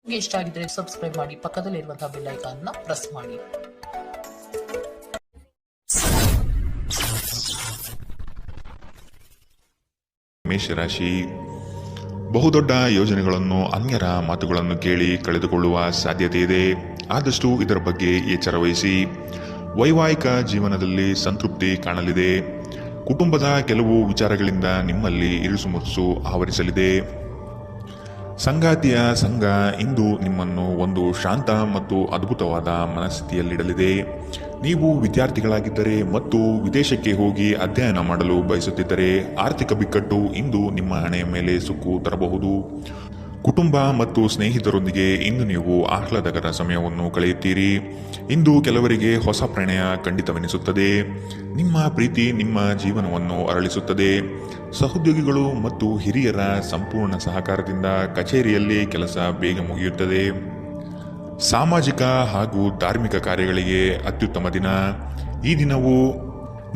ನಿಮಗೆ ಇಷ್ಟ ಆಗಿದ್ರೆ ಸಬ್ಸ್ಕ್ರೈಬ್ ಮಾಡಿ, ಪಕ್ಕದಲ್ಲಿರುವಂತಹ ಬೆಲ್ ಐಕಾನ್ ನ ಪ್ರೆಸ್ ಮಾಡಿ. ಮೇಷರಾಶಿ, ಬಹುದೊಡ್ಡ ಯೋಜನೆಗಳನ್ನು, ಅನ್ಯರ ಮಾತುಗಳನ್ನು ಕೇಳಿ ಕಳೆದುಕೊಳ್ಳುವ ಸಾಧ್ಯತೆ ಇದೆ. ಆದಷ್ಟು ಇದರ ಬಗ್ಗೆ ಎಚ್ಚರ ವಹಿಸಿ. ವೈವಾಹಿಕ ಜೀವನದಲ್ಲಿ ಸಂತೃಪ್ತಿ ಕಾಣಲಿದೆ. ಕುಟುಂಬದ ಕೆಲವು ವಿಚಾರಗಳಿಂದ ನಿಮ್ಮಲ್ಲಿ ಇರುಸುಮುರುಸು ಆವರಿಸಲಿದೆ. ಸಂಗಾತಿಯ ಸಂಘ ಇಂದು ನಿಮ್ಮನ್ನು ಒಂದು ಶಾಂತ ಮತ್ತು ಅದ್ಭುತವಾದ ಮನಸ್ಥಿತಿಯಲ್ಲಿಡಲಿದೆ. ನೀವು ವಿದ್ಯಾರ್ಥಿಗಳಾಗಿದ್ದರೆ ಮತ್ತು ವಿದೇಶಕ್ಕೆ ಹೋಗಿ ಅಧ್ಯಯನ ಮಾಡಲು ಬಯಸುತ್ತಿದ್ದರೆ ಆರ್ಥಿಕ ಬಿಕ್ಕಟ್ಟು ಇಂದು ನಿಮ್ಮ ಹಣೆಯ ಮೇಲೆ ಸುಕ್ಕು ತರಬಹುದು. ಕುಟುಂಬ ಮತ್ತು ಸ್ನೇಹಿತರೊಂದಿಗೆ ಇಂದು ನೀವು ಆಹ್ಲಾದಕರ ಸಮಯವನ್ನು ಕಳೆಯುತ್ತೀರಿ. ಇಂದು ಕೆಲವರಿಗೆ ಹೊಸ ಪ್ರಣಯ ಖಂಡಿತವೆನಿಸುತ್ತದೆ. ನಿಮ್ಮ ಪ್ರೀತಿ ನಿಮ್ಮ ಜೀವನವನ್ನು ಅರಳಿಸುತ್ತದೆ. ಸಹೋದ್ಯೋಗಿಗಳು ಮತ್ತು ಹಿರಿಯರ ಸಂಪೂರ್ಣ ಸಹಕಾರದಿಂದ ಕಚೇರಿಯಲ್ಲಿ ಕೆಲಸ ಬೇಗ ಮುಗಿಯುತ್ತದೆ. ಸಾಮಾಜಿಕ ಹಾಗೂ ಧಾರ್ಮಿಕ ಕಾರ್ಯಗಳಿಗೆ ಅತ್ಯುತ್ತಮ ದಿನ. ಈ ದಿನವು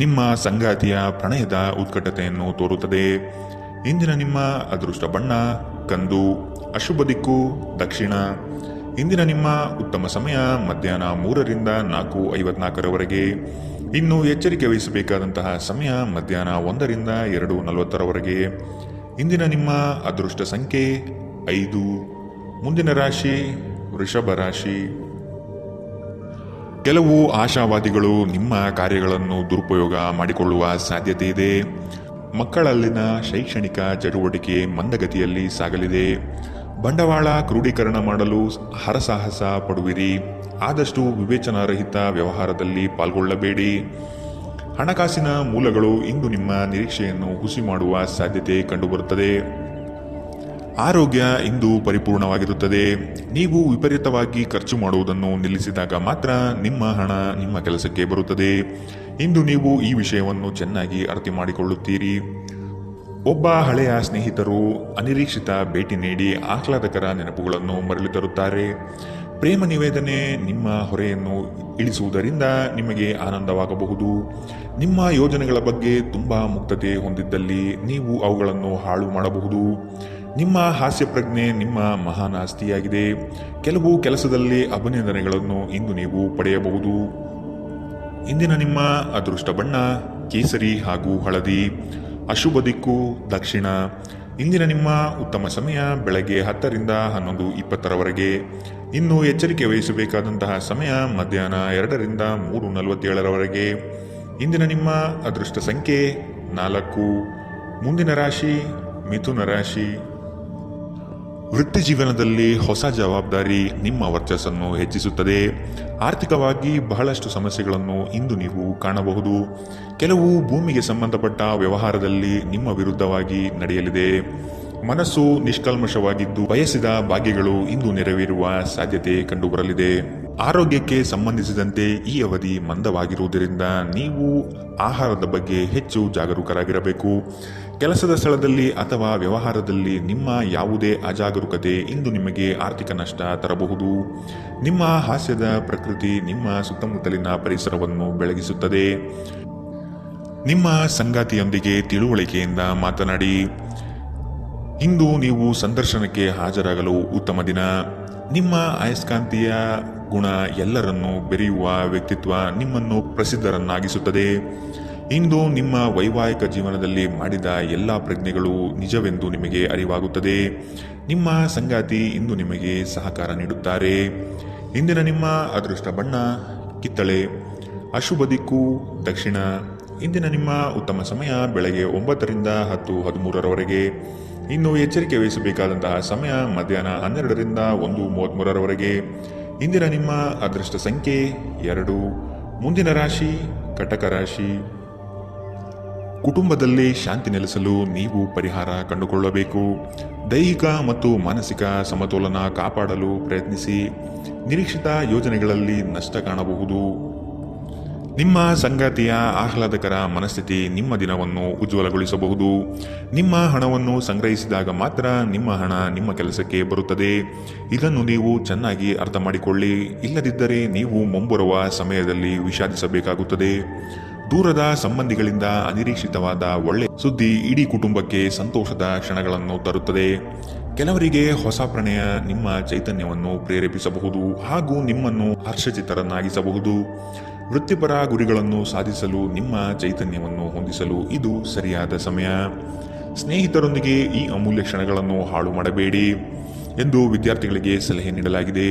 ನಿಮ್ಮ ಸಂಗಾತಿಯ ಪ್ರಣಯದ ಉತ್ಕಟತೆಯನ್ನು ತೋರುತ್ತದೆ. ಇಂದಿನ ನಿಮ್ಮ ಅದೃಷ್ಟ ಬಣ್ಣ ಕಂದು. ಅಶುಭ ದಿಕ್ಕು ದಕ್ಷಿಣ. ಇಂದಿನ ನಿಮ್ಮ ಉತ್ತಮ ಸಮಯ ಮಧ್ಯಾಹ್ನ 3 ರಿಂದ 4:54 ಇನ್ನು ಎಚ್ಚರಿಕೆ ವಹಿಸಬೇಕಾದಂತಹ ಸಮಯ ಮಧ್ಯಾಹ್ನ 1 ರಿಂದ 2:40 ಇಂದಿನ ನಿಮ್ಮ ಅದೃಷ್ಟ ಸಂಖ್ಯೆ 5. ಮುಂದಿನ ರಾಶಿ ವೃಷಭ ರಾಶಿ. ಕೆಲವು ಆಶಾವಾದಿಗಳು ನಿಮ್ಮ ಕಾರ್ಯಗಳನ್ನು ದುರುಪಯೋಗ ಮಾಡಿಕೊಳ್ಳುವ ಸಾಧ್ಯತೆ ಇದೆ. ಮಕ್ಕಳಲ್ಲಿನ ಶೈಕ್ಷಣಿಕ ಚಟುವಟಿಕೆ ಮಂದಗತಿಯಲ್ಲಿ ಸಾಗಲಿದೆ. ಬಂಡವಾಳ ಕ್ರೋಢೀಕರಣ ಮಾಡಲು ಹರಸಾಹಸ ಪಡುವಿರಿ. ಆದಷ್ಟು ವಿವೇಚನಾರಹಿತ ವ್ಯವಹಾರದಲ್ಲಿ ಪಾಲ್ಗೊಳ್ಳಬೇಡಿ. ಹಣಕಾಸಿನ ಮೂಲಗಳು ಇಂದು ನಿಮ್ಮ ನಿರೀಕ್ಷೆಯನ್ನು ಹುಸಿ ಮಾಡುವ ಸಾಧ್ಯತೆ ಕಂಡುಬರುತ್ತದೆ. ಆರೋಗ್ಯ ಇಂದು ಪರಿಪೂರ್ಣವಾಗಿರುತ್ತದೆ. ನೀವು ವಿಪರೀತವಾಗಿ ಖರ್ಚು ಮಾಡುವುದನ್ನು ನಿಲ್ಲಿಸಿದಾಗ ಮಾತ್ರ ನಿಮ್ಮ ಹಣ ನಿಮ್ಮ ಕೆಲಸಕ್ಕೆ ಬರುತ್ತದೆ. ಇಂದು ನೀವು ಈ ವಿಷಯವನ್ನು ಚೆನ್ನಾಗಿ ಅರ್ಥ ಮಾಡಿಕೊಳ್ಳುತ್ತೀರಿ. ಒಬ್ಬ ಹಳೆಯ ಸ್ನೇಹಿತರು ಅನಿರೀಕ್ಷಿತ ಭೇಟಿ ನೀಡಿ ಆಹ್ಲಾದಕರ ನೆನಪುಗಳನ್ನು ಮರಳಿ ತರುತ್ತಾರೆ. ಪ್ರೇಮ ನಿವೇದನೆ ನಿಮ್ಮ ಹೊರೆಯನ್ನು ಇಳಿಸುವುದರಿಂದ ನಿಮಗೆ ಆನಂದವಾಗಬಹುದು. ನಿಮ್ಮ ಯೋಜನೆಗಳ ಬಗ್ಗೆ ತುಂಬ ಮುಕ್ತತೆ ಹೊಂದಿದ್ದಲ್ಲಿ ನೀವು ಅವುಗಳನ್ನು ಹಾಳು ಮಾಡಬಹುದು. ನಿಮ್ಮ ಹಾಸ್ಯ ಪ್ರಜ್ಞೆ ನಿಮ್ಮ ಮಹಾನ್ ಆಸ್ತಿಯಾಗಿದೆ. ಕೆಲವು ಕೆಲಸದಲ್ಲಿ ಅಭಿನಂದನೆಗಳನ್ನು ಇಂದು ನೀವು ಪಡೆಯಬಹುದು. ಇಂದಿನ ನಿಮ್ಮ ಅದೃಷ್ಟ ಬಣ್ಣ ಕೇಸರಿ ಹಾಗೂ ಹಳದಿ. ಅಶುಭ ದಿಕ್ಕು ದಕ್ಷಿಣ. ಇಂದಿನ ನಿಮ್ಮ ಉತ್ತಮ ಸಮಯ ಬೆಳಗ್ಗೆ 10 ರಿಂದ 11:20 ಇನ್ನು ಎಚ್ಚರಿಕೆ ವಹಿಸಬೇಕಾದಂತಹ ಸಮಯ ಮಧ್ಯಾಹ್ನ 2 ರಿಂದ 3:47 ಇಂದಿನ ನಿಮ್ಮ ಅದೃಷ್ಟ ಸಂಖ್ಯೆ 4. ಮುಂದಿನ ರಾಶಿ ಮಿಥುನ ರಾಶಿ. ವೃತ್ತಿ ಜೀವನದಲ್ಲಿ ಹೊಸ ಜವಾಬ್ದಾರಿ ನಿಮ್ಮ ವರ್ಚಸ್ಸನ್ನು ಹೆಚ್ಚಿಸುತ್ತದೆ. ಆರ್ಥಿಕವಾಗಿ ಬಹಳಷ್ಟು ಸಮಸ್ಯೆಗಳನ್ನು ಇಂದು ನೀವು ಕಾಣಬಹುದು. ಕೆಲವು ಭೂಮಿಗೆ ಸಂಬಂಧಪಟ್ಟ ವ್ಯವಹಾರದಲ್ಲಿ ನಿಮ್ಮ ವಿರುದ್ಧವಾಗಿ ನಡೆಯಲಿದೆ. ಮನಸ್ಸು ನಿಷ್ಕಲ್ಮಶವಾಗಿದ್ದು ಬಯಸಿದ ಭಾಗ್ಯಗಳು ಇಂದು ನೆರವೇರುವ ಸಾಧ್ಯತೆ ಕಂಡುಬರಲಿದೆ. ಆರೋಗ್ಯಕ್ಕೆ ಸಂಬಂಧಿಸಿದಂತೆ ಈ ಅವಧಿ ಮಂದವಾಗಿರುವುದರಿಂದ ನೀವು ಆಹಾರದ ಬಗ್ಗೆ ಹೆಚ್ಚು ಜಾಗರೂಕರಾಗಿರಬೇಕು. ಕೆಲಸದ ಸ್ಥಳದಲ್ಲಿ ಅಥವಾ ವ್ಯವಹಾರದಲ್ಲಿ ನಿಮ್ಮ ಯಾವುದೇ ಅಜಾಗರೂಕತೆ ಇಂದು ನಿಮಗೆ ಆರ್ಥಿಕ ನಷ್ಟ ತರಬಹುದು. ನಿಮ್ಮ ಹಾಸ್ಯದ ಪ್ರಕೃತಿ ನಿಮ್ಮ ಸುತ್ತಮುತ್ತಲಿನ ಪರಿಸರವನ್ನು ಬೆಳಗಿಸುತ್ತದೆ. ನಿಮ್ಮ ಸಂಗಾತಿಯೊಂದಿಗೆ ತಿಳುವಳಿಕೆಯಿಂದ ಮಾತನಾಡಿ. ಇಂದು ನೀವು ಸಂದರ್ಶನಕ್ಕೆ ಹಾಜರಾಗಲು ಉತ್ತಮ ದಿನ. ನಿಮ್ಮ ಅಯಸ್ಕಾಂತೀಯ ಗುಣ ಎಲ್ಲರನ್ನೂ ಬೆರೆಯುವ ವ್ಯಕ್ತಿತ್ವ ನಿಮ್ಮನ್ನು ಪ್ರಸಿದ್ಧರನ್ನಾಗಿಸುತ್ತದೆ. ಇಂದು ನಿಮ್ಮ ವೈವಾಹಿಕ ಜೀವನದಲ್ಲಿ ಮಾಡಿದ ಎಲ್ಲ ಪ್ರಜ್ಞೆಗಳು ನಿಜವೆಂದು ನಿಮಗೆ ಅರಿವಾಗುತ್ತದೆ. ನಿಮ್ಮ ಸಂಗಾತಿ ಇಂದು ನಿಮಗೆ ಸಹಕಾರ ನೀಡುತ್ತಾರೆ. ಇಂದಿನ ನಿಮ್ಮ ಅದೃಷ್ಟ ಬಣ್ಣ ಕಿತ್ತಳೆ. ಅಶುಭ ದಿಕ್ಕು ದಕ್ಷಿಣ. ಇಂದಿನ ನಿಮ್ಮ ಉತ್ತಮ ಸಮಯ ಬೆಳಗ್ಗೆ 9 ರಿಂದ 10:13 ಇನ್ನು ಎಚ್ಚರಿಕೆ ವಹಿಸಬೇಕಾದಂತಹ ಸಮಯ ಮಧ್ಯಾಹ್ನ 12 ರಿಂದ 1:33 ಇಂದಿನ ನಿಮ್ಮ ಅದೃಷ್ಟ ಸಂಖ್ಯೆ 2. ಮುಂದಿನ ರಾಶಿ ಕಟಕ ರಾಶಿ. ಕುಟುಂಬದಲ್ಲಿ ಶಾಂತಿ ನೆಲೆಸಲು ನೀವು ಪರಿಹಾರ ಕಂಡುಕೊಳ್ಳಬೇಕು. ದೈಹಿಕ ಮತ್ತು ಮಾನಸಿಕ ಸಮತೋಲನ ಕಾಪಾಡಲು ಪ್ರಯತ್ನಿಸಿ. ನಿರೀಕ್ಷಿತ ಯೋಜನೆಗಳಲ್ಲಿ ನಷ್ಟ ಕಾಣಬಹುದು. ನಿಮ್ಮ ಸಂಗಾತಿಯ ಆಹ್ಲಾದಕರ ಮನಸ್ಥಿತಿ ನಿಮ್ಮ ದಿನವನ್ನು ಉಜ್ವಲಗೊಳಿಸಬಹುದು. ನಿಮ್ಮ ಹಣವನ್ನು ಸಂಗ್ರಹಿಸಿದಾಗ ಮಾತ್ರ ನಿಮ್ಮ ಹಣ ನಿಮ್ಮ ಕೆಲಸಕ್ಕೆ ಬರುತ್ತದೆ. ಇದನ್ನು ನೀವು ಚೆನ್ನಾಗಿ ಅರ್ಥ ಮಾಡಿಕೊಳ್ಳಿ. ಇಲ್ಲದಿದ್ದರೆ ನೀವು ಮುಂಬರುವ ಸಮಯದಲ್ಲಿ ವಿಷಾದಿಸಬೇಕಾಗುತ್ತದೆ. ದೂರದ ಸಂಬಂಧಿಗಳಿಂದ ಅನಿರೀಕ್ಷಿತವಾದ ಒಳ್ಳೆಯ ಸುದ್ದಿ ಇಡೀ ಕುಟುಂಬಕ್ಕೆ ಸಂತೋಷದ ಕ್ಷಣಗಳನ್ನು ತರುತ್ತದೆ. ಕೆಲವರಿಗೆ ಹೊಸ ಪ್ರಣಯ ನಿಮ್ಮ ಚೈತನ್ಯವನ್ನು ಪ್ರೇರೇಪಿಸಬಹುದು ಹಾಗೂ ನಿಮ್ಮನ್ನು ಹರ್ಷಚಿತ್ತರನ್ನಾಗಿಸಬಹುದು. ವೃತ್ತಿಪರ ಗುರಿಗಳನ್ನು ಸಾಧಿಸಲು ನಿಮ್ಮ ಚೈತನ್ಯವನ್ನು ಹೊಂದಿಸಲು ಇದು ಸರಿಯಾದ ಸಮಯ. ಸ್ನೇಹಿತರೊಂದಿಗೆ ಈ ಅಮೂಲ್ಯ ಕ್ಷಣಗಳನ್ನು ಹಾಳು ಮಾಡಬೇಡಿ ಎಂದು ವಿದ್ಯಾರ್ಥಿಗಳಿಗೆ ಸಲಹೆ ನೀಡಲಾಗಿದೆ.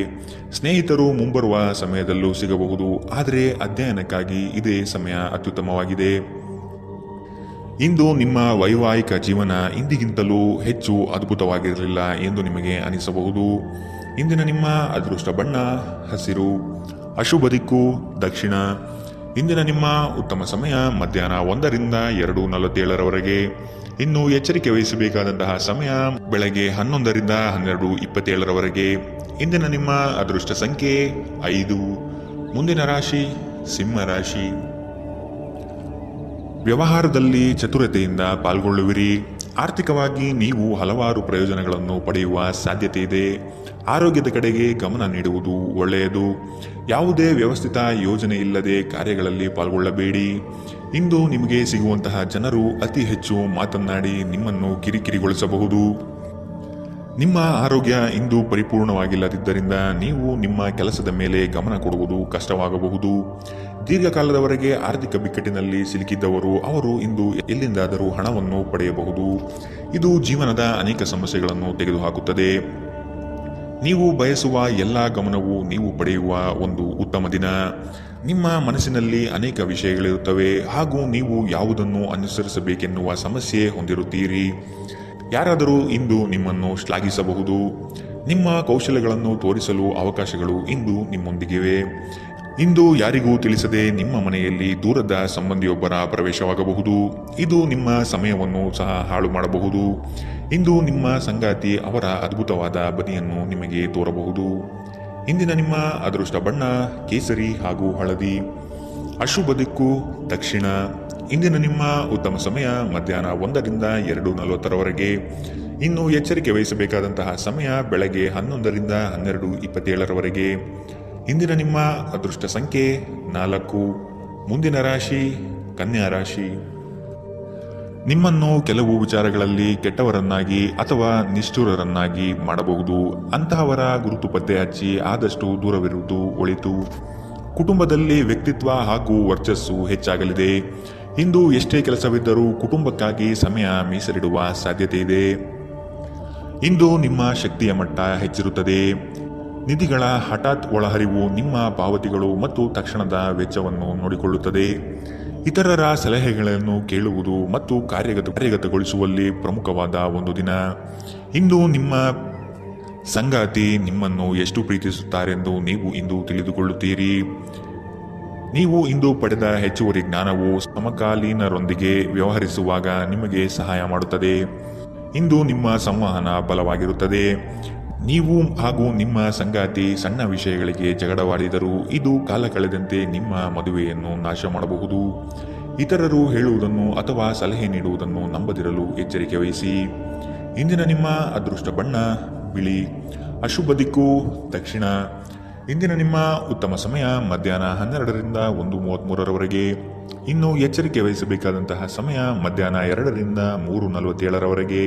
ಸ್ನೇಹಿತರು ಮುಂಬರುವ ಸಮಯದಲ್ಲೂ ಸಿಗಬಹುದು, ಆದರೆ ಅಧ್ಯಯನಕ್ಕಾಗಿ ಇದೇ ಸಮಯ ಅತ್ಯುತ್ತಮವಾಗಿದೆ. ಇಂದು ನಿಮ್ಮ ವೈವಾಹಿಕ ಜೀವನ ಇಂದಿಗಿಂತಲೂ ಹೆಚ್ಚು ಅದ್ಭುತವಾಗಿರಲಿಲ್ಲ ಎಂದು ನಿಮಗೆ ಅನಿಸಬಹುದು. ಇಂದಿನ ನಿಮ್ಮ ಅದೃಷ್ಟ ಬಣ್ಣ ಹಸಿರು, ಅಶುಭ ದಿಕ್ಕು ದಕ್ಷಿಣ. ಇಂದಿನ ನಿಮ್ಮ ಉತ್ತಮ ಸಮಯ ಮಧ್ಯಾಹ್ನ 1ರಿಂದ 2:47ರವರೆಗೆ. ಇನ್ನು ಎಚ್ಚರಿಕೆ ವಹಿಸಬೇಕಾದಂತಹ ಸಮಯ ಬೆಳಗ್ಗೆ 11ರಿಂದ 12:27ರವರೆಗೆ. ಇಂದಿನ ನಿಮ್ಮ ಅದೃಷ್ಟ ಸಂಖ್ಯೆ 5. ಮುಂದಿನ ರಾಶಿ ಸಿಂಹ ರಾಶಿ. ವ್ಯವಹಾರದಲ್ಲಿ ಚತುರತೆಯಿಂದ ಪಾಲ್ಗೊಳ್ಳುವಿರಿ. ಆರ್ಥಿಕವಾಗಿ ನೀವು ಹಲವಾರು ಪ್ರಯೋಜನಗಳನ್ನು ಪಡೆಯುವ ಸಾಧ್ಯತೆ ಇದೆ. ಆರೋಗ್ಯದ ಕಡೆಗೆ ಗಮನ ನೀಡುವುದು ಒಳ್ಳೆಯದು. ಯಾವುದೇ ವ್ಯವಸ್ಥಿತ ಯೋಜನೆ ಇಲ್ಲದೆ ಕಾರ್ಯಗಳಲ್ಲಿ ಪಾಲ್ಗೊಳ್ಳಬೇಡಿ. ಇಂದು ನಿಮಗೆ ಸಿಗುವಂತಹ ಜನರು ಅತಿ ಹೆಚ್ಚು ಮಾತನಾಡಿ ನಿಮ್ಮನ್ನು ಕಿರಿಕಿರಿಗೊಳಿಸಬಹುದು. ನಿಮ್ಮ ಆರೋಗ್ಯ ಇಂದು ಪರಿಪೂರ್ಣವಾಗಿಲ್ಲದಿದ್ದರಿಂದ ನೀವು ನಿಮ್ಮ ಕೆಲಸದ ಮೇಲೆ ಗಮನ ಕೊಡುವುದು ಕಷ್ಟವಾಗಬಹುದು. ದೀರ್ಘಕಾಲದವರೆಗೆ ಆರ್ಥಿಕ ಬಿಕ್ಕಟ್ಟಿನಲ್ಲಿ ಸಿಲುಕಿದ್ದವರು ಅವರು ಇಂದು ಎಲ್ಲಿಂದಾದರೂ ಹಣವನ್ನು ಪಡೆಯಬಹುದು. ಇದು ಜೀವನದ ಅನೇಕ ಸಮಸ್ಯೆಗಳನ್ನು ತೆಗೆದುಹಾಕುತ್ತದೆ. ನೀವು ಬಯಸುವ ಎಲ್ಲ ಗಮನವು ನೀವು ಪಡೆಯುವ ಒಂದು ಉತ್ತಮ ದಿನ. ನಿಮ್ಮ ಮನಸ್ಸಿನಲ್ಲಿ ಅನೇಕ ವಿಷಯಗಳಿರುತ್ತವೆ ಹಾಗೂ ನೀವು ಯಾವುದನ್ನು ಅನುಸರಿಸಬೇಕೆನ್ನುವ ಸಮಸ್ಯೆ ಹೊಂದಿರುತ್ತೀರಿ. ಯಾರಾದರೂ ಇಂದು ನಿಮ್ಮನ್ನು ಶ್ಲಾಘಿಸಬಹುದು. ನಿಮ್ಮ ಕೌಶಲ್ಯಗಳನ್ನು ತೋರಿಸಲು ಅವಕಾಶಗಳು ಇಂದು ನಿಮ್ಮೊಂದಿಗಿವೆ. ಇಂದು ಯಾರಿಗೂ ತಿಳಿಸದೆ ನಿಮ್ಮ ಮನೆಯಲ್ಲಿ ದೂರದ ಸಂಬಂಧಿಯೊಬ್ಬರ ಪ್ರವೇಶವಾಗಬಹುದು. ಇದು ನಿಮ್ಮ ಸಮಯವನ್ನು ಸಹ ಹಾಳು ಮಾಡಬಹುದು. ಇಂದು ನಿಮ್ಮ ಸಂಗಾತಿ ಅವರ ಅದ್ಭುತವಾದ ಬದಿಯನ್ನು ನಿಮಗೆ ತೋರಬಹುದು. ಇಂದಿನ ನಿಮ್ಮ ಅದೃಷ್ಟ ಬಣ್ಣ ಕೇಸರಿ ಹಾಗೂ ಹಳದಿ, ಅಶುಭ ದಿಕ್ಕು ದಕ್ಷಿಣ. ಇಂದಿನ ನಿಮ್ಮ ಉತ್ತಮ ಸಮಯ ಮಧ್ಯಾಹ್ನ 1ರಿಂದ 2:40ರವರೆಗೆ. ಇನ್ನು ಎಚ್ಚರಿಕೆ ವಹಿಸಬೇಕಾದಂತಹ ಸಮಯ ಬೆಳಗ್ಗೆ 11ರಿಂದ 12:27ರವರೆಗೆ. ಇಂದಿನ ನಿಮ್ಮ ಅದೃಷ್ಟ ಸಂಖ್ಯೆ 4. ಮುಂದಿನ ರಾಶಿ ಕನ್ಯಾ ರಾಶಿ. ನಿಮ್ಮನ್ನು ಕೆಲವು ವಿಚಾರಗಳಲ್ಲಿ ಕೆಟ್ಟವರನ್ನಾಗಿ ಅಥವಾ ನಿಷ್ಠುರರನ್ನಾಗಿ ಮಾಡಬಹುದು. ಅಂತಹವರ ಗುರುತು ಪತ್ತೆ ಹಚ್ಚಿ ಆದಷ್ಟು ದೂರವಿರುವುದು ಒಳಿತು. ಕುಟುಂಬದಲ್ಲಿ ವ್ಯಕ್ತಿತ್ವ ಹಾಗೂ ವರ್ಚಸ್ಸು ಹೆಚ್ಚಾಗಲಿದೆ. ಇಂದು ಎಷ್ಟೇ ಕೆಲಸವಿದ್ದರೂ ಕುಟುಂಬಕ್ಕಾಗಿ ಸಮಯ ಮೀಸಲಿಡುವ ಸಾಧ್ಯತೆ ಇದೆ. ಇಂದು ನಿಮ್ಮ ಶಕ್ತಿಯ ಮಟ್ಟ ಹೆಚ್ಚಿರುತ್ತದೆ. ನಿಧಿಗಳ ಹಠಾತ್ ಒಳಹರಿವು ನಿಮ್ಮ ಪಾವತಿಗಳು ಮತ್ತು ತಕ್ಷಣದ ವೆಚ್ಚವನ್ನು ನೋಡಿಕೊಳ್ಳುತ್ತದೆ. ಇತರರ ಸಲಹೆಗಳನ್ನು ಕೇಳುವುದು ಮತ್ತು ಕಾರ್ಯಗತಗೊಳಿಸುವಲ್ಲಿ ಪ್ರಮುಖವಾದ ಒಂದು ದಿನ. ಇಂದು ನಿಮ್ಮ ಸಂಗಾತಿ ನಿಮ್ಮನ್ನು ಎಷ್ಟು ಪ್ರೀತಿಸುತ್ತಾರೆಂದು ನೀವು ಇಂದು ತಿಳಿದುಕೊಳ್ಳುತ್ತೀರಿ. ನೀವು ಇಂದು ಪಡೆದ ಹೆಚ್ಚುವರಿ ಜ್ಞಾನವು ಸಮಕಾಲೀನರೊಂದಿಗೆ ವ್ಯವಹರಿಸುವಾಗ ನಿಮಗೆ ಸಹಾಯ ಮಾಡುತ್ತದೆ. ಇಂದು ನಿಮ್ಮ ಸಂವಹನ ಬಲವಾಗಿರುತ್ತದೆ. ನೀವು ಹಾಗೂ ನಿಮ್ಮ ಸಂಗಾತಿ ಸಣ್ಣ ವಿಷಯಗಳಿಗೆ ಜಗಳವಾಡಿದರೂ ಇದು ಕಾಲ ಕಳೆದಂತೆ ನಿಮ್ಮ ಮದುವೆಯನ್ನು ನಾಶ ಮಾಡಬಹುದು. ಇತರರು ಹೇಳುವುದನ್ನು ಅಥವಾ ಸಲಹೆ ನೀಡುವುದನ್ನು ನಂಬದಿರಲು ಎಚ್ಚರಿಕೆ ವಹಿಸಿ. ಇಂದಿನ ನಿಮ್ಮ ಅದೃಷ್ಟ ಬಣ್ಣ ಬಿಳಿ, ಅಶುಭ ದಿಕ್ಕು ದಕ್ಷಿಣ. ಇಂದಿನ ನಿಮ್ಮ ಉತ್ತಮ ಸಮಯ ಮಧ್ಯಾಹ್ನ 12ರಿಂದ 1:33ರವರೆಗೆ. ಇನ್ನು ಎಚ್ಚರಿಕೆ ವಹಿಸಬೇಕಾದಂತಹ ಸಮಯ ಮಧ್ಯಾಹ್ನ 2ರಿಂದ 3:47ರವರೆಗೆ.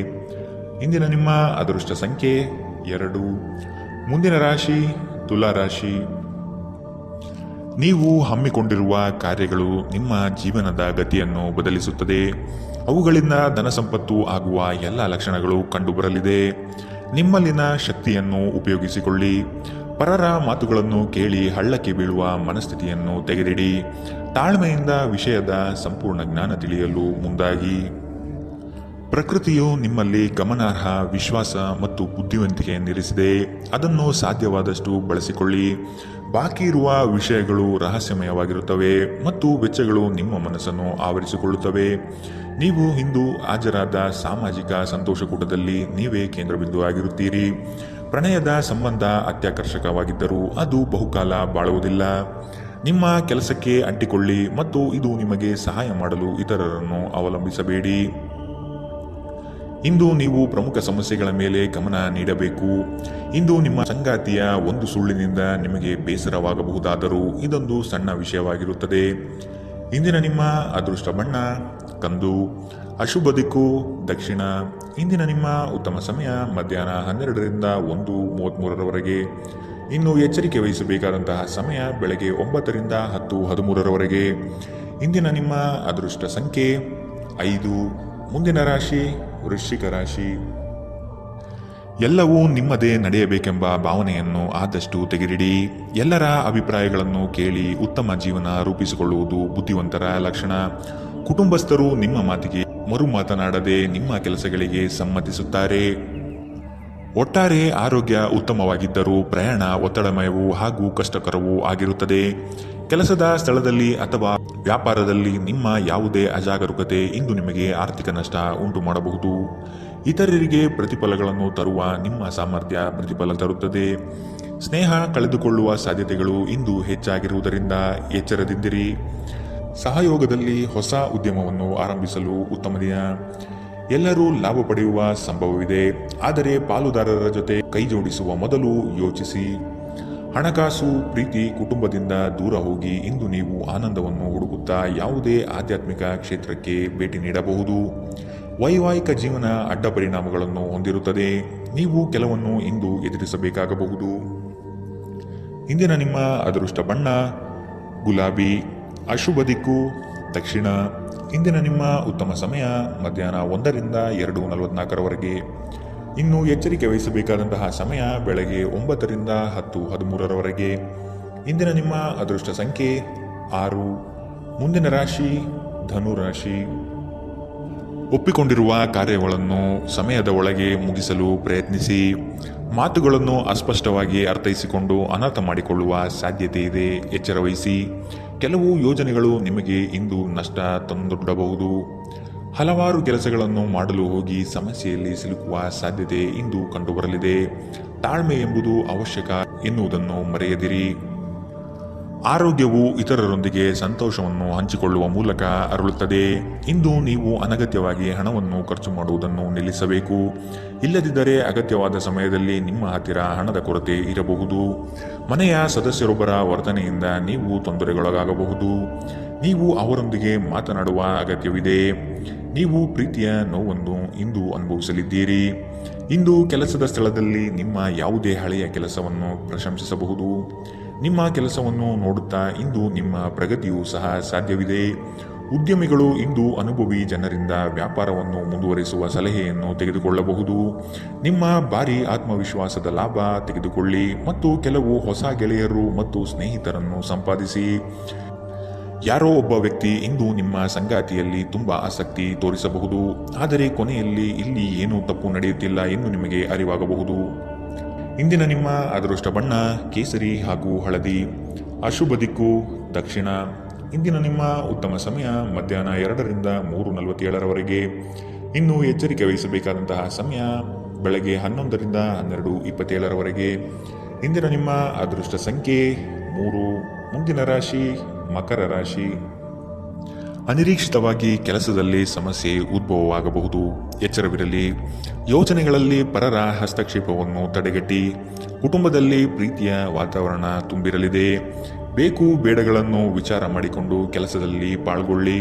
ಇಂದಿನ ನಿಮ್ಮ ಅದೃಷ್ಟ ಸಂಖ್ಯೆ 2. ಮುಂದಿನ ರಾಶಿ ತುಲಾ ರಾಶಿ. ನೀವು ಹಮ್ಮಿಕೊಂಡಿರುವ ಕಾರ್ಯಗಳು ನಿಮ್ಮ ಜೀವನದ ಗತಿಯನ್ನು ಬದಲಿಸುತ್ತದೆ. ಅವುಗಳಿಂದ ಧನಸಂಪತ್ತು ಆಗುವ ಎಲ್ಲ ಲಕ್ಷಣಗಳು ಕಂಡುಬರಲಿದೆ. ನಿಮ್ಮಲ್ಲಿನ ಶಕ್ತಿಯನ್ನು ಉಪಯೋಗಿಸಿಕೊಳ್ಳಿ. ಪರರ ಮಾತುಗಳನ್ನು ಕೇಳಿ ಹಳ್ಳಕ್ಕೆ ಬೀಳುವ ಮನಸ್ಥಿತಿಯನ್ನು ತೆಗೆದಿಡಿ. ತಾಳ್ಮೆಯಿಂದ ವಿಷಯದ ಸಂಪೂರ್ಣ ಜ್ಞಾನ ತಿಳಿಯಲು ಮುಂದಾಗಿ. ಪ್ರಕೃತಿಯು ನಿಮ್ಮಲ್ಲಿ ಗಮನಾರ್ಹ ವಿಶ್ವಾಸ ಮತ್ತು ಬುದ್ಧಿವಂತಿಕೆಯನ್ನಿರಿಸಿದೆ. ಅದನ್ನು ಸಾಧ್ಯವಾದಷ್ಟು ಬಳಸಿಕೊಳ್ಳಿ. ಬಾಕಿ ಇರುವ ವಿಷಯಗಳು ರಹಸ್ಯಮಯವಾಗಿರುತ್ತವೆ ಮತ್ತು ವೆಚ್ಚಗಳು ನಿಮ್ಮ ಮನಸ್ಸನ್ನು ಆವರಿಸಿಕೊಳ್ಳುತ್ತವೆ. ನೀವು ಇಂದು ಹಾಜರಾದ ಸಾಮಾಜಿಕ ಸಂತೋಷಕೂಟದಲ್ಲಿ ನೀವೇ ಕೇಂದ್ರಬಿಂದು ಆಗಿರುತ್ತೀರಿ. ಪ್ರಣಯದ ಸಂಬಂಧ ಅತ್ಯಾಕರ್ಷಕವಾಗಿದ್ದರೂ ಅದು ಬಹುಕಾಲ ಬಾಳುವುದಿಲ್ಲ. ನಿಮ್ಮ ಕೆಲಸಕ್ಕೆ ಅಂಟಿಕೊಳ್ಳಿ ಮತ್ತು ಇದು ನಿಮಗೆ ಸಹಾಯ ಮಾಡಲು ಇತರರನ್ನು ಅವಲಂಬಿಸಬೇಡಿ. ಇಂದು ನೀವು ಪ್ರಮುಖ ಸಮಸ್ಯೆಗಳ ಮೇಲೆ ಗಮನ ನೀಡಬೇಕು. ಇಂದು ನಿಮ್ಮ ಸಂಗಾತಿಯ ಒಂದು ಸುಳ್ಳಿನಿಂದ ನಿಮಗೆ ಬೇಸರವಾಗಬಹುದಾದರೂ ಇದೊಂದು ಸಣ್ಣ ವಿಷಯವಾಗಿರುತ್ತದೆ. ಇಂದಿನ ನಿಮ್ಮ ಅದೃಷ್ಟ ಬಣ್ಣ ಕಂದು, ಅಶುಭ ದಿಕ್ಕು ದಕ್ಷಿಣ. ಇಂದಿನ ನಿಮ್ಮ ಉತ್ತಮ ಸಮಯ ಮಧ್ಯಾಹ್ನ 12ರಿಂದ 1:33ರವರೆಗೆ. ಇನ್ನು ಎಚ್ಚರಿಕೆ ವಹಿಸಬೇಕಾದಂತಹ ಸಮಯ ಬೆಳಗ್ಗೆ 9ರಿಂದ 10:13ರವರೆಗೆ. ಇಂದಿನ ನಿಮ್ಮ ಅದೃಷ್ಟ ಸಂಖ್ಯೆ 5. ಮುಂದಿನ ರಾಶಿ ವೃಶ್ಚಿಕ ರಾಶಿ. ಎಲ್ಲವೂ ನಿಮ್ಮದೇ ನಡೆಯಬೇಕೆಂಬ ಭಾವನೆಯನ್ನು ಆದಷ್ಟು ತೆಗೆದಿಡಿ. ಎಲ್ಲರ ಅಭಿಪ್ರಾಯಗಳನ್ನು ಕೇಳಿ ಉತ್ತಮ ಜೀವನ ರೂಪಿಸಿಕೊಳ್ಳುವುದು ಬುದ್ಧಿವಂತರ ಲಕ್ಷಣ. ಕುಟುಂಬಸ್ಥರು ನಿಮ್ಮ ಮಾತಿಗೆ ಮರು ಮಾತನಾಡದೆ ನಿಮ್ಮ ಕೆಲಸಗಳಿಗೆ ಸಮ್ಮತಿಸುತ್ತಾರೆ. ಒಟ್ಟಾರೆ ಆರೋಗ್ಯ ಉತ್ತಮವಾಗಿದ್ದರೂ ಪ್ರಯಾಣ ಒತ್ತಡಮಯವೂ ಹಾಗೂ ಕಷ್ಟಕರವೂ ಆಗಿರುತ್ತದೆ. ಕೆಲಸದ ಸ್ಥಳದಲ್ಲಿ ಅಥವಾ ವ್ಯಾಪಾರದಲ್ಲಿ ನಿಮ್ಮ ಯಾವುದೇ ಅಜಾಗರೂಕತೆ ಇಂದು ನಿಮಗೆ ಆರ್ಥಿಕ ನಷ್ಟ ಉಂಟು ಮಾಡಬಹುದು. ಇತರರಿಗೆ ಪ್ರತಿಫಲಗಳನ್ನು ತರುವ ನಿಮ್ಮ ಸಾಮರ್ಥ್ಯ ಪ್ರತಿಫಲ ತರುತ್ತದೆ. ಸ್ನೇಹ ಕಳೆದುಕೊಳ್ಳುವ ಸಾಧ್ಯತೆಗಳು ಇಂದು ಹೆಚ್ಚಾಗಿರುವುದರಿಂದ ಎಚ್ಚರದಿಂದಿರಿ. ಸಹಯೋಗದಲ್ಲಿ ಹೊಸ ಉದ್ಯಮವನ್ನು ಆರಂಭಿಸಲು ಉತ್ತಮ ದಿನ. ಎಲ್ಲರೂ ಲಾಭ ಪಡೆಯುವ ಸಂಭವವಿದೆ, ಆದರೆ ಪಾಲುದಾರರ ಜೊತೆ ಕೈಜೋಡಿಸುವ ಮೊದಲು ಯೋಚಿಸಿ. ಹಣಕಾಸು, ಪ್ರೀತಿ, ಕುಟುಂಬದಿಂದ ದೂರ ಹೋಗಿ ಇಂದು ನೀವು ಆನಂದವನ್ನು ಹುಡುಕುತ್ತಾ ಯಾವುದೇ ಆಧ್ಯಾತ್ಮಿಕ ಕ್ಷೇತ್ರಕ್ಕೆ ಭೇಟಿ ನೀಡಬಹುದು. ವೈವಾಹಿಕ ಜೀವನ ಅಡ್ಡ ಪರಿಣಾಮಗಳನ್ನು ಹೊಂದಿರುತ್ತದೆ. ನೀವು ಕೆಲವನ್ನು ಇಂದು ಎದುರಿಸಬೇಕಾಗಬಹುದು. ಇಂದಿನ ನಿಮ್ಮ ಅದೃಷ್ಟ ಬಣ್ಣ ಗುಲಾಬಿ. ಅಶುಭ ದಿಕ್ಕು ದಕ್ಷಿಣ. ಇಂದಿನ ನಿಮ್ಮ ಉತ್ತಮ ಸಮಯ ಮಧ್ಯಾಹ್ನ 1ರಿಂದ 2:44ರವರೆಗೆ. ಇನ್ನು ಎಚ್ಚರಿಕೆ ವಹಿಸಬೇಕಾದಂತಹ ಸಮಯ ಬೆಳಗ್ಗೆ 9ರಿಂದ 10:13ರವರೆಗೆ. ಇಂದಿನ ನಿಮ್ಮ ಅದೃಷ್ಟ ಸಂಖ್ಯೆ 6. ಮುಂದಿನ ರಾಶಿ ಧನು ರಾಶಿ. ಒಪ್ಪಿಕೊಂಡಿರುವ ಕಾರ್ಯಗಳನ್ನು ಸಮಯದ ಒಳಗೆ ಮುಗಿಸಲು ಪ್ರಯತ್ನಿಸಿ. ಮಾತುಗಳನ್ನು ಅಸ್ಪಷ್ಟವಾಗಿ ಅರ್ಥೈಸಿಕೊಂಡು ಅನರ್ಥ ಮಾಡಿಕೊಳ್ಳುವ ಸಾಧ್ಯತೆ ಇದೆ, ಎಚ್ಚರ ವಹಿಸಿ. ಕೆಲವು ಯೋಜನೆಗಳು ನಿಮಗೆ ಇಂದು ನಷ್ಟ ತಂದೊಡ್ಡಬಹುದು. ಹಲವಾರು ಕೆಲಸಗಳನ್ನು ಮಾಡಲು ಹೋಗಿ ಸಮಸ್ಯೆಯಲ್ಲಿ ಸಿಲುಕುವ ಸಾಧ್ಯತೆ ಇಂದು ಕಂಡುಬರಲಿದೆ. ತಾಳ್ಮೆ ಎಂಬುದು ಅವಶ್ಯಕ ಎನ್ನುವುದನ್ನು ಮರೆಯದಿರಿ. ಆರೋಗ್ಯವು ಇತರರೊಂದಿಗೆ ಸಂತೋಷವನ್ನು ಹಂಚಿಕೊಳ್ಳುವ ಮೂಲಕ ಅರಳುತ್ತದೆ. ಇಂದು ನೀವು ಅನಗತ್ಯವಾಗಿ ಹಣವನ್ನು ಖರ್ಚು ಮಾಡುವುದನ್ನು ನಿಲ್ಲಿಸಬೇಕು. ಇಲ್ಲದಿದ್ದರೆ ಅಗತ್ಯವಾದ ಸಮಯದಲ್ಲಿ ನಿಮ್ಮ ಹತ್ತಿರ ಹಣದ ಕೊರತೆ ಇರಬಹುದು. ಮನೆಯ ಸದಸ್ಯರೊಬ್ಬರ ವರ್ತನೆಯಿಂದ ನೀವು ತೊಂದರೆಗೊಳಗಾಗಬಹುದು. ನೀವು ಅವರೊಂದಿಗೆ ಮಾತನಾಡುವ ಅಗತ್ಯವಿದೆ. ನೀವು ಪ್ರೀತಿಯ ನೋವನ್ನು ಇಂದು ಅನುಭವಿಸಲಿದ್ದೀರಿ. ಇಂದು ಕೆಲಸದ ಸ್ಥಳದಲ್ಲಿ ನಿಮ್ಮ ಯಾವುದೇ ಹಳೆಯ ಕೆಲಸವನ್ನು ಪ್ರಶಂಸಿಸಬಹುದು. ನಿಮ್ಮ ಕೆಲಸವನ್ನು ನೋಡುತ್ತಾ ಇಂದು ನಿಮ್ಮ ಪ್ರಗತಿಯೂ ಸಹ ಸಾಧ್ಯವಿದೆ. ಉದ್ಯಮಿಗಳು ಇಂದು ಅನುಭವಿ ಜನರಿಂದ ವ್ಯಾಪಾರವನ್ನು ಮುಂದುವರಿಸುವ ಸಲಹೆಯನ್ನು ತೆಗೆದುಕೊಳ್ಳಬಹುದು. ನಿಮ್ಮ ಭಾರಿ ಆತ್ಮವಿಶ್ವಾಸದ ಲಾಭ ತೆಗೆದುಕೊಳ್ಳಿ ಮತ್ತು ಕೆಲವು ಹೊಸ ಗೆಳೆಯರು ಮತ್ತು ಸ್ನೇಹಿತರನ್ನು ಸಂಪಾದಿಸಿ. ಯಾರೋ ಒಬ್ಬ ವ್ಯಕ್ತಿ ಇಂದು ನಿಮ್ಮ ಸಂಗಾತಿಯಲ್ಲಿ ತುಂಬಾ ಆಸಕ್ತಿ ತೋರಿಸಬಹುದು, ಆದರೆ ಕೊನೆಯಲ್ಲಿ ಇಲ್ಲಿ ಏನೂ ತಪ್ಪು ನಡೆಯುತ್ತಿಲ್ಲ ಎಂದು ನಿಮಗೆ ಅರಿವಾಗಬಹುದು. ಇಂದಿನ ನಿಮ್ಮ ಅದೃಷ್ಟ ಬಣ್ಣ ಕೇಸರಿ ಹಾಗೂ ಹಳದಿ. ಅಶುಭ ದಿಕ್ಕು ದಕ್ಷಿಣ. ಇಂದಿನ ನಿಮ್ಮ ಉತ್ತಮ ಸಮಯ ಮಧ್ಯಾಹ್ನ 2ರಿಂದ 3:47ರವರೆಗೆ. ಇನ್ನು ಎಚ್ಚರಿಕೆ ವಹಿಸಬೇಕಾದಂತಹ ಸಮಯ ಬೆಳಗ್ಗೆ 11ರಿಂದ 12:27ರವರೆಗೆ. ಇಂದಿನ ನಿಮ್ಮ ಅದೃಷ್ಟ ಸಂಖ್ಯೆ 3. ಮುಂದಿನ ರಾಶಿ ಮಕರ ರಾಶಿ. ಅನಿರೀಕ್ಷಿತವಾಗಿ ಕೆಲಸದಲ್ಲಿ ಸಮಸ್ಯೆ ಉದ್ಭವವಾಗಬಹುದು, ಎಚ್ಚರವಿರಲಿ. ಯೋಜನೆಗಳಲ್ಲಿ ಪರರ ಹಸ್ತಕ್ಷೇಪವನ್ನು ತಡೆಗಟ್ಟಿ. ಕುಟುಂಬದಲ್ಲಿ ಪ್ರೀತಿಯ ವಾತಾವರಣ ತುಂಬಿರಲಿದೆ. ಬೇಕು ಬೇಡಗಳನ್ನು ವಿಚಾರ ಮಾಡಿಕೊಂಡು ಕೆಲಸದಲ್ಲಿ ಪಾಲ್ಗೊಳ್ಳಿ.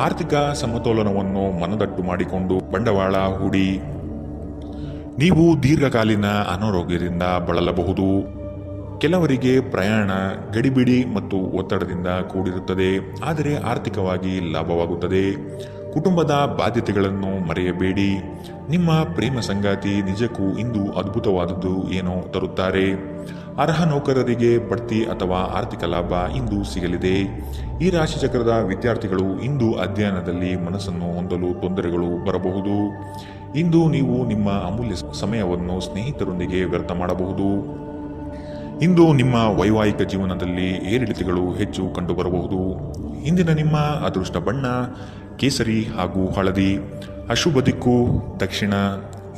ಆರ್ಥಿಕ ಸಮತೋಲನವನ್ನು ಮನದಟ್ಟು ಮಾಡಿಕೊಂಡು ಬಂಡವಾಳ ಹೂಡಿ. ನೀವು ದೀರ್ಘಕಾಲೀನ ಅನಾರೋಗ್ಯದಿಂದ ಬಳಲಬಹುದು. ಕೆಲವರಿಗೆ ಪ್ರಯಾಣ ಗಡಿಬಿಡಿ ಮತ್ತು ಒತ್ತಡದಿಂದ ಕೂಡಿರುತ್ತದೆ, ಆದರೆ ಆರ್ಥಿಕವಾಗಿ ಲಾಭವಾಗುತ್ತದೆ. ಕುಟುಂಬದ ಬಾಧ್ಯತೆಗಳನ್ನು ಮರೆಯಬೇಡಿ. ನಿಮ್ಮ ಪ್ರೇಮ ಸಂಗಾತಿ ನಿಜಕ್ಕೂ ಇಂದು ಅದ್ಭುತವಾದದ್ದು ಏನೋ ತರುತ್ತಾರೆ. ಅರ್ಹ ನೌಕರರಿಗೆ ಬಡ್ತಿ ಅಥವಾ ಆರ್ಥಿಕ ಲಾಭ ಇಂದು ಸಿಗಲಿದೆ. ಈ ರಾಶಿಚಕ್ರದ ವಿದ್ಯಾರ್ಥಿಗಳು ಇಂದು ಅಧ್ಯಯನದಲ್ಲಿ ಮನಸ್ಸನ್ನು ಹೊಂದಲು ತೊಂದರೆಗಳು ಬರಬಹುದು. ಇಂದು ನೀವು ನಿಮ್ಮ ಅಮೂಲ್ಯ ಸಮಯವನ್ನು ಸ್ನೇಹಿತರೊಂದಿಗೆ ವ್ಯರ್ಥ ಮಾಡಬಹುದು. ಇಂದು ನಿಮ್ಮ ವೈವಾಹಿಕ ಜೀವನದಲ್ಲಿ ಏರಿಳಿತಗಳು ಹೆಚ್ಚು ಕಂಡುಬರಬಹುದು. ಇಂದಿನ ನಿಮ್ಮ ಅದೃಷ್ಟ ಬಣ್ಣ ಕೇಸರಿ ಹಾಗೂ ಹಳದಿ. ಅಶುಭ ದಿಕ್ಕು ದಕ್ಷಿಣ.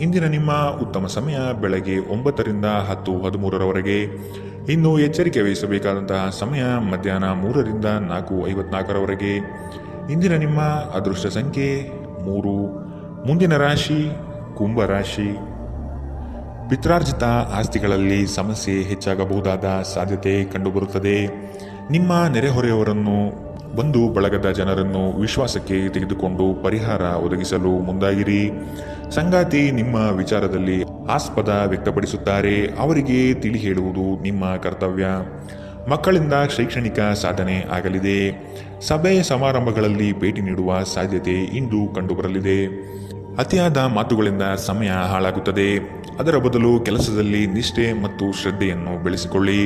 ಇಂದಿನ ನಿಮ್ಮ ಉತ್ತಮ ಸಮಯ ಬೆಳಗ್ಗೆ 9ರಿಂದ 10:13ರವರೆಗೆ. ಇನ್ನು ಎಚ್ಚರಿಕೆ ವಹಿಸಬೇಕಾದಂತಹ ಸಮಯ ಮಧ್ಯಾಹ್ನ 3ರಿಂದ 4:54ರವರೆಗೆ. ಇಂದಿನ ನಿಮ್ಮ ಅದೃಷ್ಟ ಸಂಖ್ಯೆ 3. ಮುಂದಿನ ರಾಶಿ ಕುಂಭರಾಶಿ. ಪಿತ್ರಾರ್ಜಿತ ಆಸ್ತಿಗಳಲ್ಲಿ ಸಮಸ್ಯೆ ಹೆಚ್ಚಾಗಬಹುದಾದ ಸಾಧ್ಯತೆ ಕಂಡುಬರುತ್ತದೆ. ನಿಮ್ಮ ನೆರೆಹೊರೆಯವರನ್ನು ಬಂಧು ಬಳಗದ ಜನರನ್ನು ವಿಶ್ವಾಸಕ್ಕೆ ತೆಗೆದುಕೊಂಡು ಪರಿಹಾರ ಒದಗಿಸಲು ಮುಂದಾಗಿರಿ. ಸಂಗಾತಿ ನಿಮ್ಮ ವಿಚಾರದಲ್ಲಿ ಆಸ್ಪದ ವ್ಯಕ್ತಪಡಿಸುತ್ತಾರೆ, ಅವರಿಗೆ ತಿಳಿ ಹೇಳುವುದು ನಿಮ್ಮ ಕರ್ತವ್ಯ. ಮಕ್ಕಳಿಂದ ಶೈಕ್ಷಣಿಕ ಸಾಧನೆ ಆಗಲಿದೆ. ಸಭೆ ಸಮಾರಂಭಗಳಲ್ಲಿ ಭೇಟಿ ನೀಡುವ ಸಾಧ್ಯತೆ ಇಂದು ಕಂಡುಬರಲಿದೆ. ಅತಿಯಾದ ಮಾತುಗಳಿಂದ ಸಮಯ ಹಾಳಾಗುತ್ತದೆ. ಅದರ ಬದಲು ಕೆಲಸದಲ್ಲಿ ನಿಷ್ಠೆ ಮತ್ತು ಶ್ರದ್ಧೆಯನ್ನು ಬೆಳೆಸಿಕೊಳ್ಳಿ.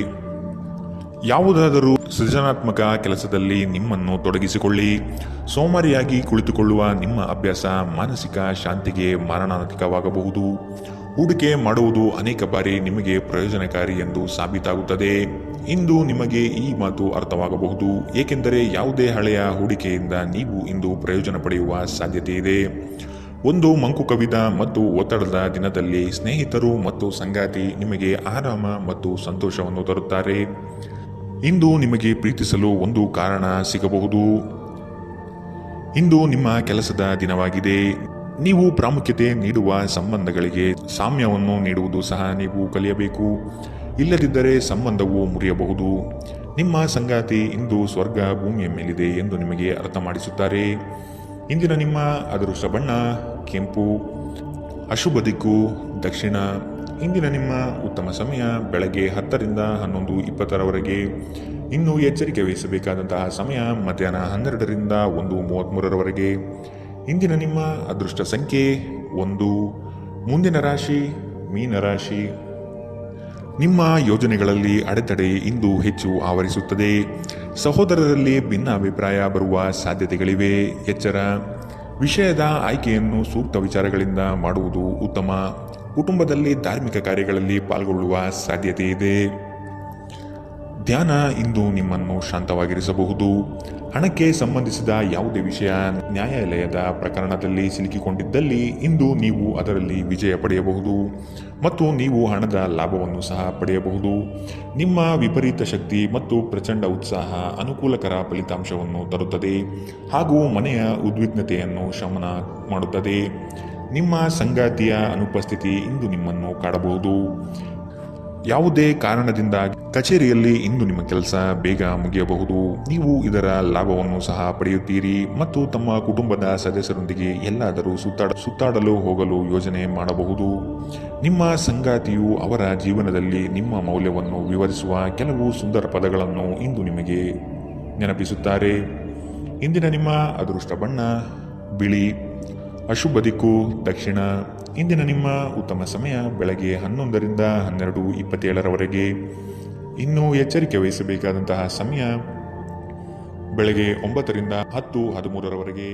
ಯಾವುದಾದರೂ ಸೃಜನಾತ್ಮಕ ಕೆಲಸದಲ್ಲಿ ನಿಮ್ಮನ್ನು ತೊಡಗಿಸಿಕೊಳ್ಳಿ. ಸೋಮಾರಿಯಾಗಿ ಕುಳಿತುಕೊಳ್ಳುವ ನಿಮ್ಮ ಅಭ್ಯಾಸ ಮಾನಸಿಕ ಶಾಂತಿಗೆ ಮಾರಣಾಂತಿಕವಾಗಬಹುದು. ಹೂಡಿಕೆ ಮಾಡುವುದು ಅನೇಕ ಬಾರಿ ನಿಮಗೆ ಪ್ರಯೋಜನಕಾರಿ ಎಂದು ಸಾಬೀತಾಗುತ್ತದೆ. ಇಂದು ನಿಮಗೆ ಈ ಮಾತು ಅರ್ಥವಾಗಬಹುದು, ಏಕೆಂದರೆ ಯಾವುದೇ ಹಳೆಯ ಹೂಡಿಕೆಯಿಂದ ನೀವು ಇಂದು ಪ್ರಯೋಜನ ಪಡೆಯುವ ಸಾಧ್ಯತೆ ಇದೆ. ಒಂದು ಮಂಕು ಕವಿದ ಮತ್ತು ಒತ್ತಡದ ದಿನದಲ್ಲಿ ಸ್ನೇಹಿತರು ಮತ್ತು ಸಂಗಾತಿ ನಿಮಗೆ ಆರಾಮ ಮತ್ತು ಸಂತೋಷವನ್ನು ತರುತ್ತಾರೆ. ಇಂದು ನಿಮಗೆ ಪ್ರೀತಿಸಲು ಒಂದು ಕಾರಣ ಸಿಗಬಹುದು. ಇಂದು ನಿಮ್ಮ ಕೆಲಸದ ದಿನವಾಗಿದೆ. ನೀವು ಪ್ರಾಮುಖ್ಯತೆ ನೀಡುವ ಸಂಬಂಧಗಳಿಗೆ ಸಾಮ್ಯವನ್ನು ನೀಡುವುದು ಸಹ ನೀವು ಕಲಿಯಬೇಕು. ಇಲ್ಲದಿದ್ದರೆ ಸಂಬಂಧವು ಮುರಿಯಬಹುದು. ನಿಮ್ಮ ಸಂಗಾತಿ ಇಂದು ಸ್ವರ್ಗ ಭೂಮಿಯ ಮೇಲಿದೆ ಎಂದು ನಿಮಗೆ ಅರ್ಥ ಮಾಡಿಸುತ್ತಾರೆ. ಇಂದಿನ ನಿಮ್ಮ ಅದೃಷ್ಟ ಬಣ್ಣ ಕೆಂಪು. ಅಶುಭ ದಿಕ್ಕು ದಕ್ಷಿಣ. ಇಂದಿನ ನಿಮ್ಮ ಉತ್ತಮ ಸಮಯ ಬೆಳಗ್ಗೆ 10 ರಿಂದ 11:20 ಇನ್ನು ಎಚ್ಚರಿಕೆ ವಹಿಸಬೇಕಾದಂತಹ ಸಮಯ ಮಧ್ಯಾಹ್ನ 12 ರಿಂದ 1:33 ಇಂದಿನ ನಿಮ್ಮ ಅದೃಷ್ಟ ಸಂಖ್ಯೆ 1. ಮುಂದಿನ ರಾಶಿ ಮೀನರಾಶಿ. ನಿಮ್ಮ ಯೋಜನೆಗಳಲ್ಲಿ ಅಡೆತಡೆ ಇಂದು ಹೆಚ್ಚು ಆವರಿಸುತ್ತದೆ. ಸಹೋದರರಲ್ಲಿ ಭಿನ್ನಾಭಿಪ್ರಾಯ ಬರುವ ಸಾಧ್ಯತೆಗಳಿವೆ. ಎಚ್ಚರ. ವಿಷಯದ ಆಯ್ಕೆಯನ್ನು ಸೂಕ್ತ ವಿಚಾರಗಳಿಂದ ಮಾಡುವುದು ಉತ್ತಮ. ಕುಟುಂಬದಲ್ಲಿ ಧಾರ್ಮಿಕ ಕಾರ್ಯಗಳಲ್ಲಿ ಪಾಲ್ಗೊಳ್ಳುವ ಸಾಧ್ಯತೆ ಇದೆ. ಧ್ಯಾನ ಇಂದು ನಿಮ್ಮನ್ನು ಶಾಂತವಾಗಿರಿಸಬಹುದು. ಹಣಕ್ಕೆ ಸಂಬಂಧಿಸಿದ ಯಾವುದೇ ವಿಷಯ ನ್ಯಾಯಾಲಯದ ಪ್ರಕರಣದಲ್ಲಿ ಸಿಲುಕಿಕೊಂಡಿದ್ದಲ್ಲಿ ಇಂದು ನೀವು ಅದರಲ್ಲಿ ವಿಜಯ ಪಡೆಯಬಹುದು ಮತ್ತು ನೀವು ಹಣದ ಲಾಭವನ್ನು ಸಹ ಪಡೆಯಬಹುದು. ನಿಮ್ಮ ವಿಪರೀತ ಶಕ್ತಿ ಮತ್ತು ಪ್ರಚಂಡ ಉತ್ಸಾಹ ಅನುಕೂಲಕರ ಫಲಿತಾಂಶವನ್ನು ತರುತ್ತದೆ ಹಾಗೂ ಮನೆಯ ಉದ್ವಿಗ್ನತೆಯನ್ನು ಶಮನ ಮಾಡುತ್ತದೆ. ನಿಮ್ಮ ಸಂಗಾತಿಯ ಅನುಪಸ್ಥಿತಿ ಇಂದು ನಿಮ್ಮನ್ನು ಕಾಡಬಹುದು. ಯಾವುದೇ ಕಾರಣದಿಂದ ಕಚೇರಿಯಲ್ಲಿ ಇಂದು ನಿಮ್ಮ ಕೆಲಸ ಬೇಗ ಮುಗಿಯಬಹುದು. ನೀವು ಇದರ ಲಾಭವನ್ನು ಸಹ ಪಡೆಯುತ್ತೀರಿ ಮತ್ತು ತಮ್ಮ ಕುಟುಂಬದ ಸದಸ್ಯರೊಂದಿಗೆ ಎಲ್ಲಾದರೂ ಸುತ್ತಾಡಲು ಹೋಗಲು ಯೋಜನೆ ಮಾಡಬಹುದು. ನಿಮ್ಮ ಸಂಗಾತಿಯು ಅವರ ಜೀವನದಲ್ಲಿ ನಿಮ್ಮ ಮೌಲ್ಯವನ್ನು ವಿವರಿಸುವ ಕೆಲವು ಸುಂದರ ಪದಗಳನ್ನು ಇಂದು ನಿಮಗೆ ನೆನಪಿಸುತ್ತಾರೆ. ಇಂದಿನ ನಿಮ್ಮ ಅದೃಷ್ಟ ಬಣ್ಣ ಬಿಳಿ. ಅಶುಭ ದಿಕ್ಕು ದಕ್ಷಿಣ. ಇಂದಿನ ನಿಮ್ಮ ಉತ್ತಮ ಸಮಯ ಬೆಳಗ್ಗೆ 11 ರಿಂದ 12:27 ಇನ್ನು ಎಚ್ಚರಿಕೆ ವಹಿಸಬೇಕಾದಂತಹ ಸಮಯ ಬೆಳಗ್ಗೆ 9 ರಿಂದ 10:13